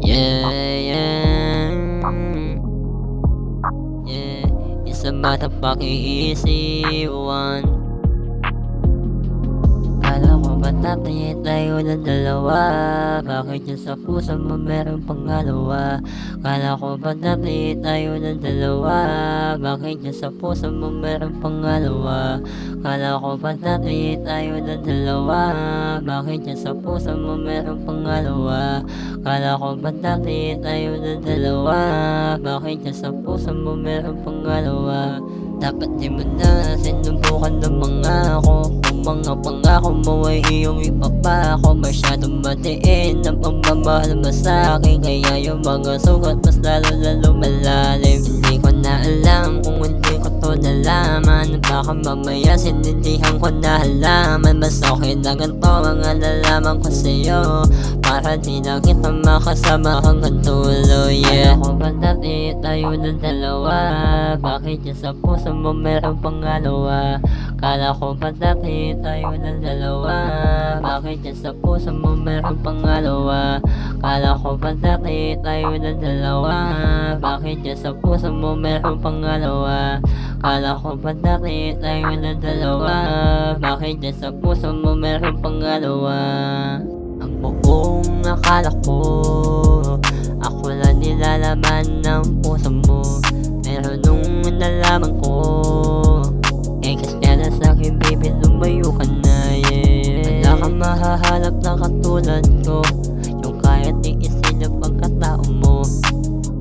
Yeah, yeah, yeah. It's a motherfucking easy one. Kala ko ba tatay tayo ng dalawa? Bakit yung sa puso mo meron pangalawa? Kala ko ba tatay tayo ng dalawa? Bakit yung sa puso mo meron pangalawa? Kala ko ba tatay tayo ng dalawa? Bakit yung sa puso mo meron pangalawa? Kala ko ba tatay tayo ng dalawa? Bakit yung sa puso mo meron pangalawa? Dapat di mo na sinubukan ng mga ako. Kung mga pangako mo ay iyong ipapako, masyadong matiin ang pagmamahal mo sa'kin. Kaya yung mga sugat mas lalo malalim. Hindi ko na alam kung hindi ko to nalaman. Baka mamaya sinindihan ko na halaman. Mas okay na ganito ang nalalaman ko sa'yo, para di na kita makasama hanggang tuloy. Yeah. Kala ko ba dati tayo ng dalawa? Bakit yung sa puso mo meron pangalawa? Kala ko ba dati tayo ng dalawa? Bakit yung sa puso mo meron pangalawa? Kala ko ba dati tayo ng dalawa? Bakit yung sa puso mo meron pangalawa? Kala ko ba dati tayo ng dalawa? Bakit yung sa puso mo meron pangalawa? Ang buong akala ko, ako lang nilalaman ng puso mo. Pero nung nalaman ko, kasi na sa'kin baby lumayo ka na, yeah. Wala kang mahahanap na katulad ko, yung kahit iisin ang pagkatao mo.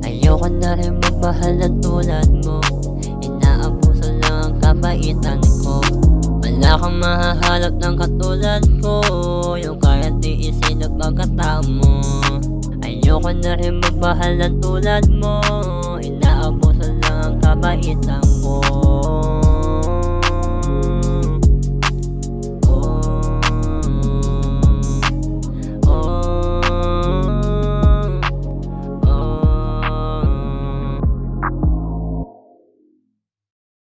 Ayoko na rin magmahal na tulad mo, inaabuso lang ang kabaitan ko. Wala kang mahahanap ng katulad ko, yung kahit iisin ang pagkatao mo. Ayoko na rin magmahal na tulad mo, inaabuso lang ang kabaitan